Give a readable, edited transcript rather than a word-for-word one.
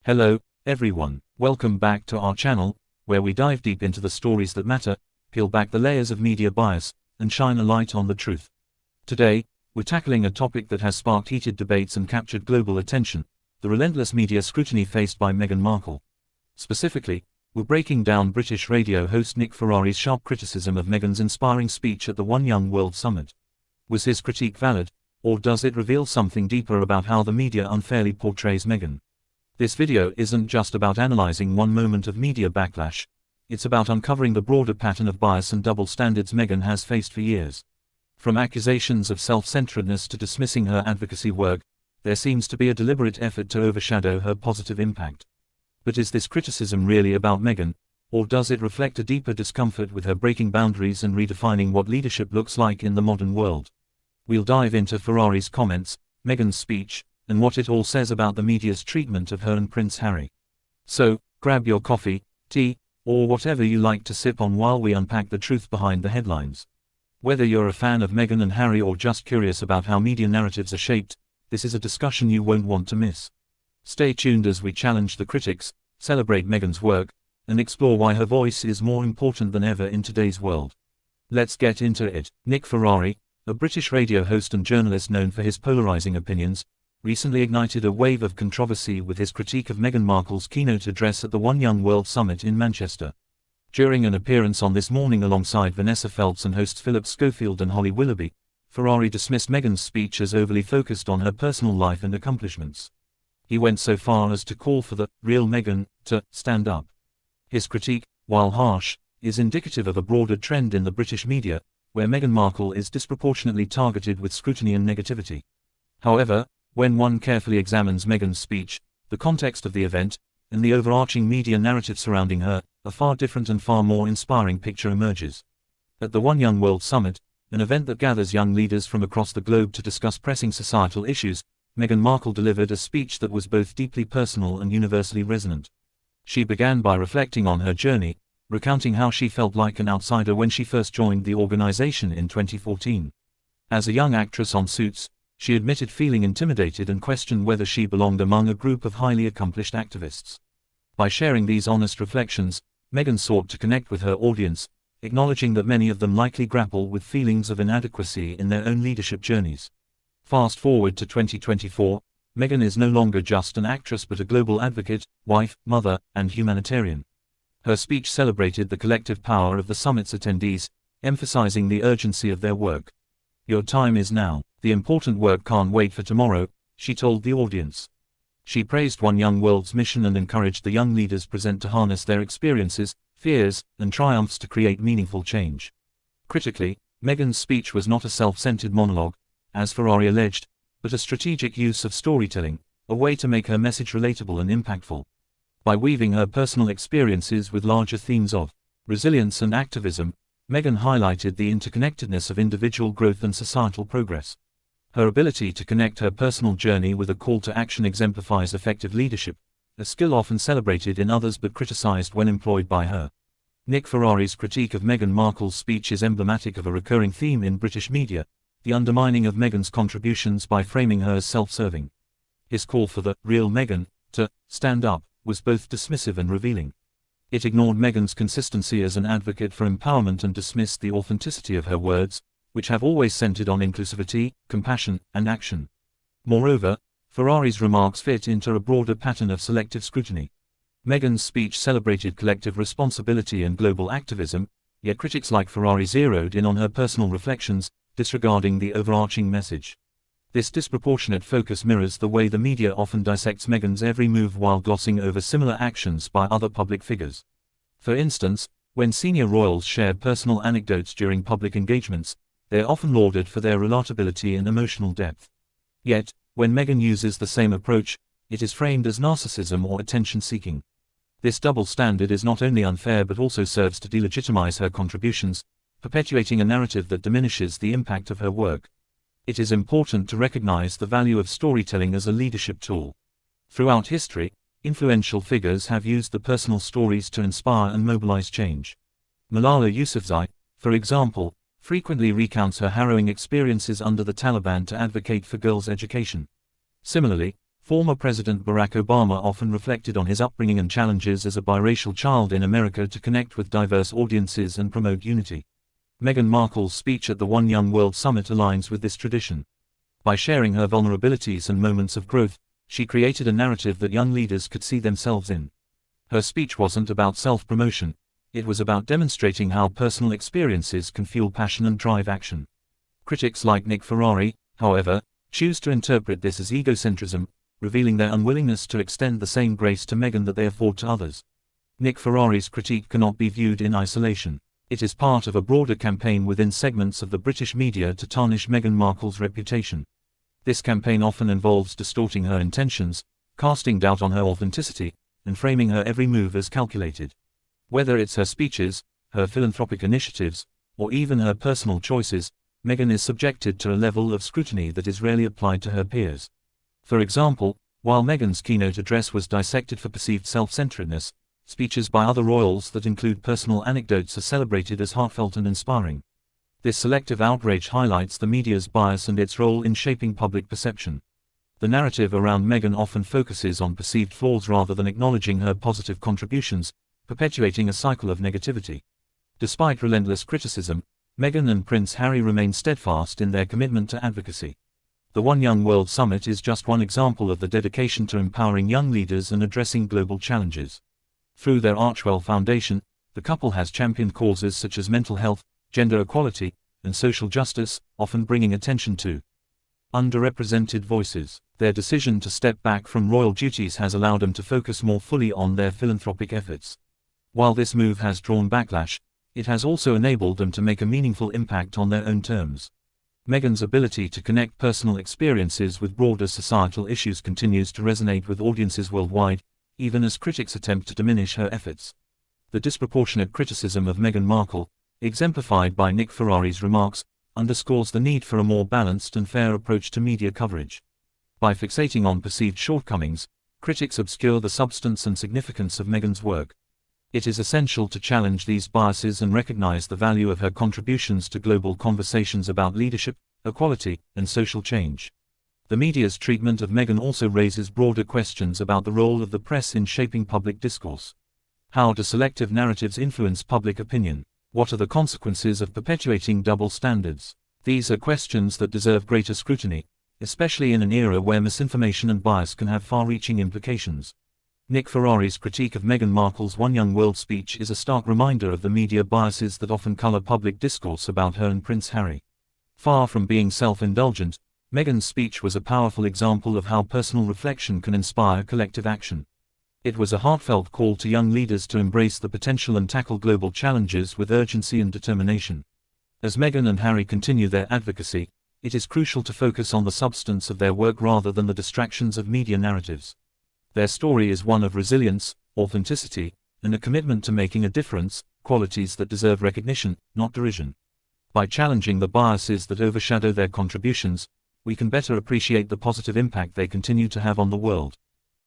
Hello, everyone. Welcome back to our channel, where we dive deep into the stories that matter, peel back the layers of media bias, and shine a light on the truth. Today, we're tackling a topic that has sparked heated debates and captured global attention: the relentless media scrutiny faced by Meghan Markle. Specifically, we're breaking down British radio host Nick Ferrari's sharp criticism of Meghan's inspiring speech at the One Young World Summit. Was his critique valid, or does it reveal something deeper about how the media unfairly portrays Meghan? This video isn't just about analyzing one moment of media backlash. It's about uncovering the broader pattern of bias and double standards Meghan has faced for years. From accusations of self-centeredness to dismissing her advocacy work, there seems to be a deliberate effort to overshadow her positive impact. But is this criticism really about Meghan, or does it reflect a deeper discomfort with her breaking boundaries and redefining what leadership looks like in the modern world? We'll dive into Ferrari's comments, Meghan's speech, and what it all says about the media's treatment of her and Prince Harry. So, grab your coffee, tea, or whatever you like to sip on while we unpack the truth behind the headlines. Whether you're a fan of Meghan and Harry or just curious about how media narratives are shaped, this is a discussion you won't want to miss. Stay tuned as we challenge the critics, celebrate Meghan's work, and explore why her voice is more important than ever in today's world. Let's get into it. Nick Ferrari, a British radio host and journalist known for his polarizing opinions, recently ignited a wave of controversy with his critique of Meghan Markle's keynote address at the One Young World Summit in Manchester. During an appearance on This Morning alongside Vanessa Feltz and hosts Philip Schofield and Holly Willoughby, Ferrari dismissed Meghan's speech as overly focused on her personal life and accomplishments. He went so far as to call for the real Meghan to stand up. His critique, while harsh, is indicative of a broader trend in the British media, where Meghan Markle is disproportionately targeted with scrutiny and negativity. However, when one carefully examines Meghan's speech, the context of the event, and the overarching media narrative surrounding her, a far different and far more inspiring picture emerges. At the One Young World Summit, an event that gathers young leaders from across the globe to discuss pressing societal issues, Meghan Markle delivered a speech that was both deeply personal and universally resonant. She began by reflecting on her journey, recounting how she felt like an outsider when she first joined the organization in 2014. As a young actress on Suits, she admitted feeling intimidated and questioned whether she belonged among a group of highly accomplished activists. By sharing these honest reflections, Meghan sought to connect with her audience, acknowledging that many of them likely grapple with feelings of inadequacy in their own leadership journeys. Fast forward to 2024, Meghan is no longer just an actress but a global advocate, wife, mother, and humanitarian. Her speech celebrated the collective power of the summit's attendees, emphasizing the urgency of their work. "Your time is now. The important work can't wait for tomorrow," she told the audience. She praised One Young World's mission and encouraged the young leaders present to harness their experiences, fears, and triumphs to create meaningful change. Critically, Meghan's speech was not a self-centered monologue, as Ferrari alleged, but a strategic use of storytelling, a way to make her message relatable and impactful. By weaving her personal experiences with larger themes of resilience and activism, Meghan highlighted the interconnectedness of individual growth and societal progress. Her ability to connect her personal journey with a call to action exemplifies effective leadership, a skill often celebrated in others but criticized when employed by her. Nick Ferrari's critique of Meghan Markle's speech is emblematic of a recurring theme in British media: the undermining of Meghan's contributions by framing her as self-serving. His call for the real Meghan to stand up was both dismissive and revealing. It ignored Meghan's consistency as an advocate for empowerment and dismissed the authenticity of her words, which have always centered on inclusivity, compassion, and action. Moreover, Ferrari's remarks fit into a broader pattern of selective scrutiny. Meghan's speech celebrated collective responsibility and global activism, yet critics like Ferrari zeroed in on her personal reflections, disregarding the overarching message. This disproportionate focus mirrors the way the media often dissects Meghan's every move while glossing over similar actions by other public figures. For instance, when senior royals share personal anecdotes during public engagements, they are often lauded for their relatability and emotional depth. Yet, when Meghan uses the same approach, it is framed as narcissism or attention-seeking. This double standard is not only unfair but also serves to delegitimize her contributions, perpetuating a narrative that diminishes the impact of her work. It is important to recognize the value of storytelling as a leadership tool. Throughout history, influential figures have used the personal stories to inspire and mobilize change. Malala Yousafzai, for example, frequently recounts her harrowing experiences under the Taliban to advocate for girls' education. Similarly, Former President Barack Obama often reflected on his upbringing and challenges as a biracial child in America to connect with diverse audiences and promote unity. Meghan Markle's speech at the One Young World Summit aligns with this tradition. By sharing her vulnerabilities and moments of growth, she created a narrative that young leaders could see themselves in. Her speech wasn't about self-promotion, it was about demonstrating how personal experiences can fuel passion and drive action. Critics like Nick Ferrari, however, choose to interpret this as egocentrism, revealing their unwillingness to extend the same grace to Meghan that they afford to others. Nick Ferrari's critique cannot be viewed in isolation. It is part of a broader campaign within segments of the British media to tarnish Meghan Markle's reputation. This campaign often involves distorting her intentions, casting doubt on her authenticity, and framing her every move as calculated. Whether it's her speeches, her philanthropic initiatives, or even her personal choices, Meghan is subjected to a level of scrutiny that is rarely applied to her peers. For example, while Meghan's keynote address was dissected for perceived self-centeredness, speeches by other royals that include personal anecdotes are celebrated as heartfelt and inspiring. This selective outrage highlights the media's bias and its role in shaping public perception. The narrative around Meghan often focuses on perceived flaws rather than acknowledging her positive contributions, perpetuating a cycle of negativity. Despite relentless criticism, Meghan and Prince Harry remain steadfast in their commitment to advocacy. The One Young World Summit is just one example of the dedication to empowering young leaders and addressing global challenges. Through their Archwell Foundation, the couple has championed causes such as mental health, gender equality, and social justice, often bringing attention to underrepresented voices. Their decision to step back from royal duties has allowed them to focus more fully on their philanthropic efforts. While this move has drawn backlash, it has also enabled them to make a meaningful impact on their own terms. Meghan's ability to connect personal experiences with broader societal issues continues to resonate with audiences worldwide, even as critics attempt to diminish her efforts. The disproportionate criticism of Meghan Markle, exemplified by Nick Ferrari's remarks, underscores the need for a more balanced and fair approach to media coverage. By fixating on perceived shortcomings, critics obscure the substance and significance of Meghan's work. It is essential to challenge these biases and recognize the value of her contributions to global conversations about leadership, equality, and social change. The media's treatment of Meghan also raises broader questions about the role of the press in shaping public discourse. How do selective narratives influence public opinion? What are the consequences of perpetuating double standards? These are questions that deserve greater scrutiny, especially in an era where misinformation and bias can have far-reaching implications. Nick Ferrari's critique of Meghan Markle's One Young World speech is a stark reminder of the media biases that often color public discourse about her and Prince Harry. Far from being self-indulgent, Meghan's speech was a powerful example of how personal reflection can inspire collective action. It was a heartfelt call to young leaders to embrace the potential and tackle global challenges with urgency and determination. As Meghan and Harry continue their advocacy, it is crucial to focus on the substance of their work rather than the distractions of media narratives. Their story is one of resilience, authenticity, and a commitment to making a difference, qualities that deserve recognition, not derision. By challenging the biases that overshadow their contributions, we can better appreciate the positive impact they continue to have on the world.